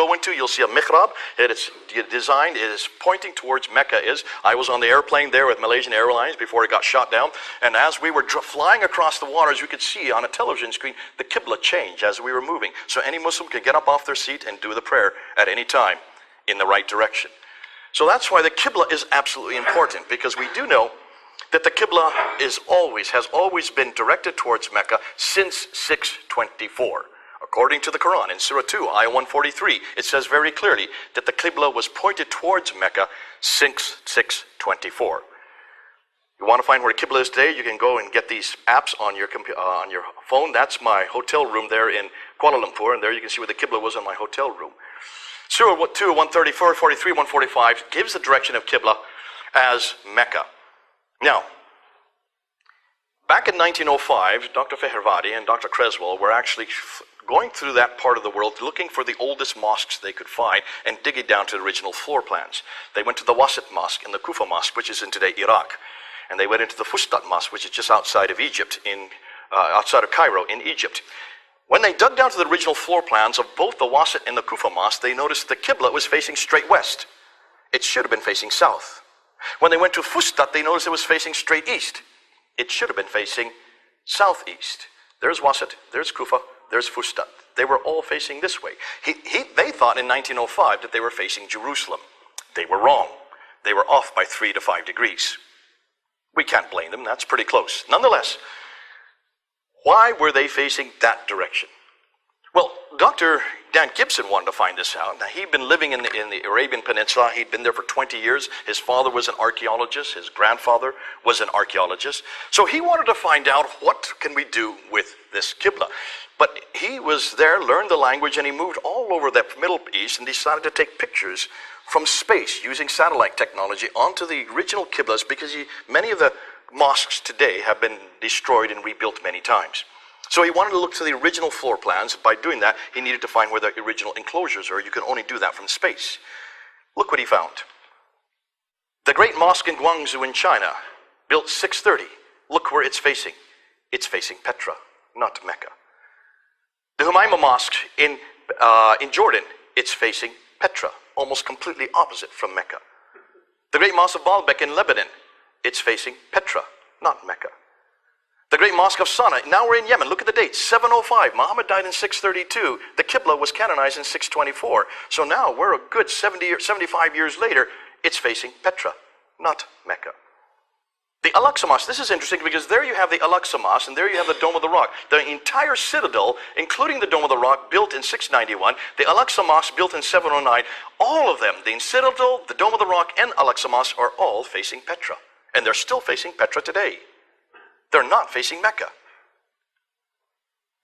go into, you'll see a mihrab. It's designed, it is pointing towards Mecca. I was on the airplane there with Malaysian Airlines before it got shot down. And as we were flying across the waters, you could see on a television screen the Qibla change as we were moving. So any Muslim could get up off their seat and do the prayer at any time in the right direction. So that's why the Qibla is absolutely important, because we do know that the Qibla has always been directed towards Mecca since 624. According to the Quran, in Surah 2, Ayah 143, it says very clearly that the Qibla was pointed towards Mecca since 624. You want to find where Qibla is today, you can go and get these apps on your phone. That's my hotel room there in Kuala Lumpur, and there you can see where the Qibla was on my hotel room. Surah 2, 134, 43, 145 gives the direction of Qibla as Mecca. Now, back in 1905, Dr. Fehervadi and Dr. Creswell were actually going through that part of the world looking for the oldest mosques they could find and digging down to the original floor plans. They went to the Wasit Mosque and the Kufa Mosque, which is in today Iraq. And they went into the Fustat Mosque, which is just outside of Egypt, outside of Cairo in Egypt. When they dug down to the original floor plans of both the Wasit and the Kufa Mosque, they noticed the Qibla was facing straight west. It should have been facing south. When they went to Fustat, they noticed it was facing straight east. It should have been facing southeast. There's Wasit, there's Kufa, there's Fustat. They were all facing this way. They thought in 1905 that they were facing Jerusalem. They were wrong. They were off by 3 to 5 degrees. We can't blame them, that's pretty close. Nonetheless, why were they facing that direction? Well, Dr. Dan Gibson wanted to find this out. Now, he'd been living in the Arabian Peninsula. He'd been there for 20 years. His father was an archaeologist. His grandfather was an archaeologist. So he wanted to find out, what can we do with this Qibla? But he was there, learned the language, and he moved all over the Middle East and decided to take pictures from space using satellite technology onto the original Qiblas, because many of the mosques today have been destroyed and rebuilt many times. So he wanted to look to the original floor plans. By doing that, he needed to find where the original enclosures are. You can only do that from space. Look what he found. The Great Mosque in Guangzhou in China, built 630. Look where it's facing. It's facing Petra, not Mecca. The Humayma Mosque in Jordan, it's facing Petra, almost completely opposite from Mecca. The Great Mosque of Baalbek in Lebanon, it's facing Petra, not Mecca. The Great Mosque of Sana'a, now we're in Yemen, look at the date, 705. Muhammad died in 632. The Qibla was canonized in 624. So now we're a good 75 years later, it's facing Petra, not Mecca. The Al-Aqsa Mosque, this is interesting because there you have the Al-Aqsa Mosque and there you have the Dome of the Rock. The entire citadel, including the Dome of the Rock, built in 691, the Al-Aqsa Mosque built in 709, all of them, the citadel, the Dome of the Rock, and Al-Aqsa Mosque are all facing Petra. And they're still facing Petra today. They're not facing Mecca.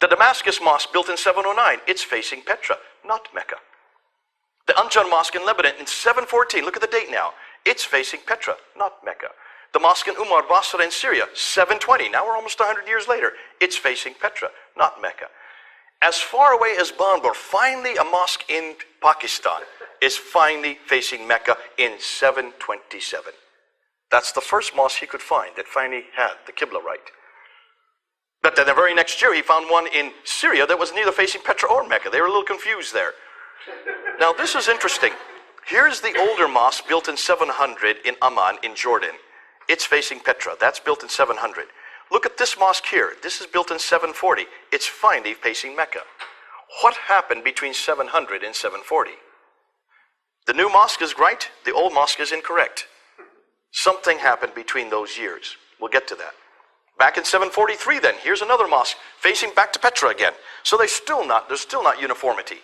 The Damascus Mosque built in 709, it's facing Petra, not Mecca. The Anjan Mosque in Lebanon in 714, look at the date now, it's facing Petra, not Mecca. The mosque in Umar Basra in Syria, 720, now we're almost 100 years later, it's facing Petra, not Mecca. As far away as Banbur, finally a mosque in Pakistan is finally facing Mecca in 727. That's the first mosque he could find that finally had the Qibla right. But then the very next year he found one in Syria that was neither facing Petra or Mecca. They were a little confused there. Now this is interesting. Here's the older mosque built in 700 in Amman in Jordan. It's facing Petra. That's built in 700. Look at this mosque here. This is built in 740. It's finally facing Mecca. What happened between 700 and 740? The new mosque is right. The old mosque is incorrect. Something happened between those years. We'll get to that. Back in 743 then, here's another mosque facing back to Petra again. So there's still not uniformity.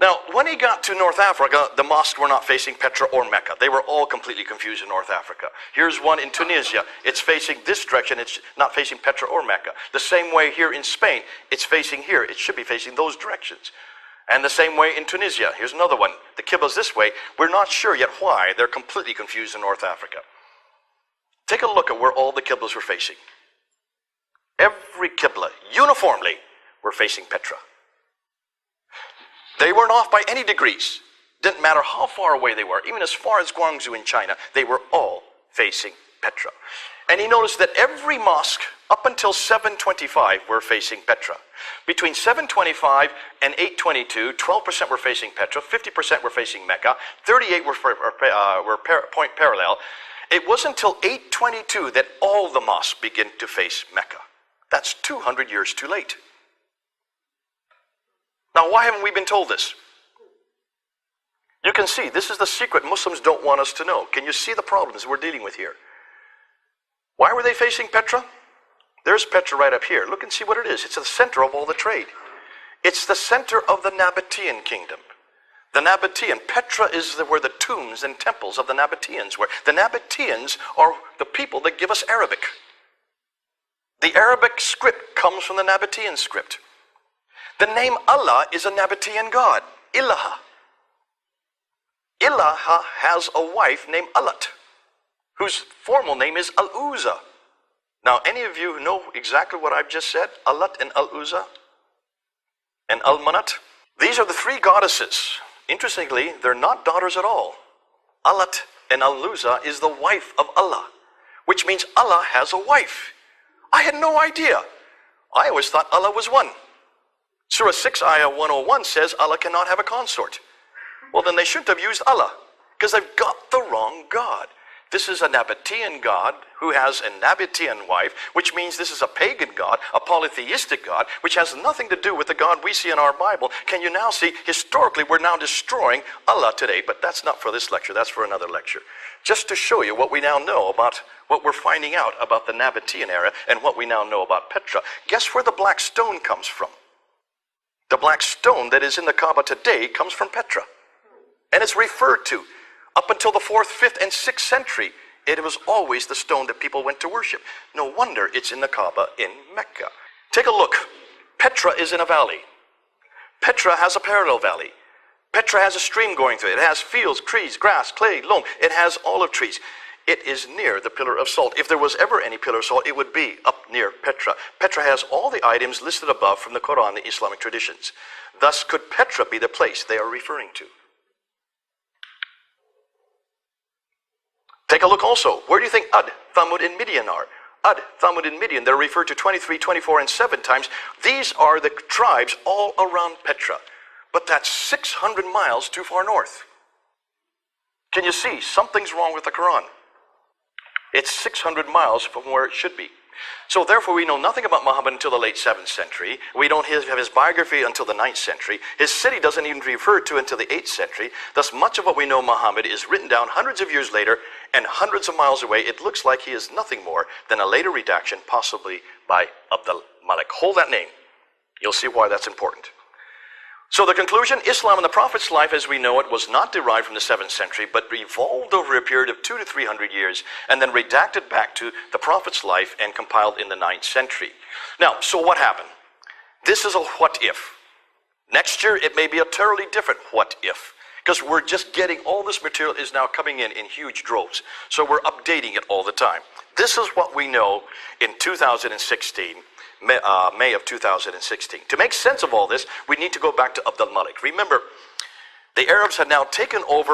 Now, when he got to North Africa, the mosques were not facing Petra or Mecca. They were all completely confused in North Africa. Here's one in Tunisia. It's facing this direction. It's not facing Petra or Mecca. The same way here in Spain, it's facing here. It should be facing those directions. And the same way in Tunisia. Here's another one. The Qibla's this way. We're not sure yet why. They're completely confused in North Africa. Take a look at where all the Qiblas were facing. Every Qibla, uniformly, were facing Petra. They weren't off by any degrees. Didn't matter how far away they were, even as far as Guangzhou in China, they were all facing Petra. And he noticed that every mosque up until 725 were facing Petra. Between 725 and 822, 12% were facing Petra, 50% were facing Mecca, 38 were point parallel. It wasn't until 822 that all the mosques began to face Mecca. That's 200 years too late. Now, why haven't we been told this? You can see, this is the secret Muslims don't want us to know. Can you see the problems we're dealing with here? Why were they facing Petra? There's Petra right up here. Look and see what it is. It's the center of all the trade. It's the center of the Nabatean kingdom. The Nabatean, Petra is where the tombs and temples of the Nabateans were. The Nabateans are the people that give us Arabic. The Arabic script comes from the Nabatean script. The name Allah is a Nabatean god, Ilaha. Ilaha has a wife named Alat, whose formal name is Al-Uzza. Now, any of you know exactly what I've just said? Alat and Al-Uzza and Al-Manat. These are the three goddesses. Interestingly, they're not daughters at all. Alat and Al-Uzza is the wife of Allah, which means Allah has a wife. I had no idea. I always thought Allah was one. Surah 6, Ayah 101 says Allah cannot have a consort. Well, then they shouldn't have used Allah, because they've got the wrong God. This is a Nabatean god who has a Nabatean wife, which means this is a pagan god, a polytheistic god, which has nothing to do with the God we see in our Bible. Can you now see, historically, we're now destroying Allah today, but that's not for this lecture, that's for another lecture. Just to show you what we now know about, what we're finding out about the Nabatean era and what we now know about Petra. Guess where the black stone comes from? The black stone that is in the Kaaba today comes from Petra. And it's referred to. Up until the 4th, 5th, and 6th century, it was always the stone that people went to worship. No wonder it's in the Kaaba in Mecca. Take a look. Petra is in a valley. Petra has a parallel valley. Petra has a stream going through it. It has fields, trees, grass, clay, loam. It has olive trees. It is near the pillar of salt. If there was ever any pillar of salt, it would be up near Petra. Petra has all the items listed above from the Quran, the Islamic traditions. Thus, could Petra be the place they are referring to? Take a look also. Where do you think Ad, Thamud, and Midian are? Ad, Thamud, and Midian, they're referred to 23, 24, and 7 times. These are the tribes all around Petra. But that's 600 miles too far north. Can you see? Something's wrong with the Quran. It's 600 miles from where it should be. So therefore we know nothing about Muhammad until the late 7th century. We don't have his biography until the 9th century. His city doesn't even refer to until the 8th century. Thus much of what we know Muhammad is written down hundreds of years later and hundreds of miles away. It looks like he is nothing more than a later redaction, possibly by Abdul Malik. Hold that name. You'll see why that's important. So the conclusion, Islam in the Prophet's life as we know it was not derived from the 7th century, but evolved over a period of 200 to 300 years and then redacted back to the Prophet's life and compiled in the 9th century. Now, so what happened? This is a what if. Next year, it may be a totally different what if, because we're just getting all this material is now coming in huge droves. So we're updating it all the time. This is what we know in 2016. May of 2016. To make sense of all this, we need to go back to Abdul Malik. Remember, the Arabs had now taken over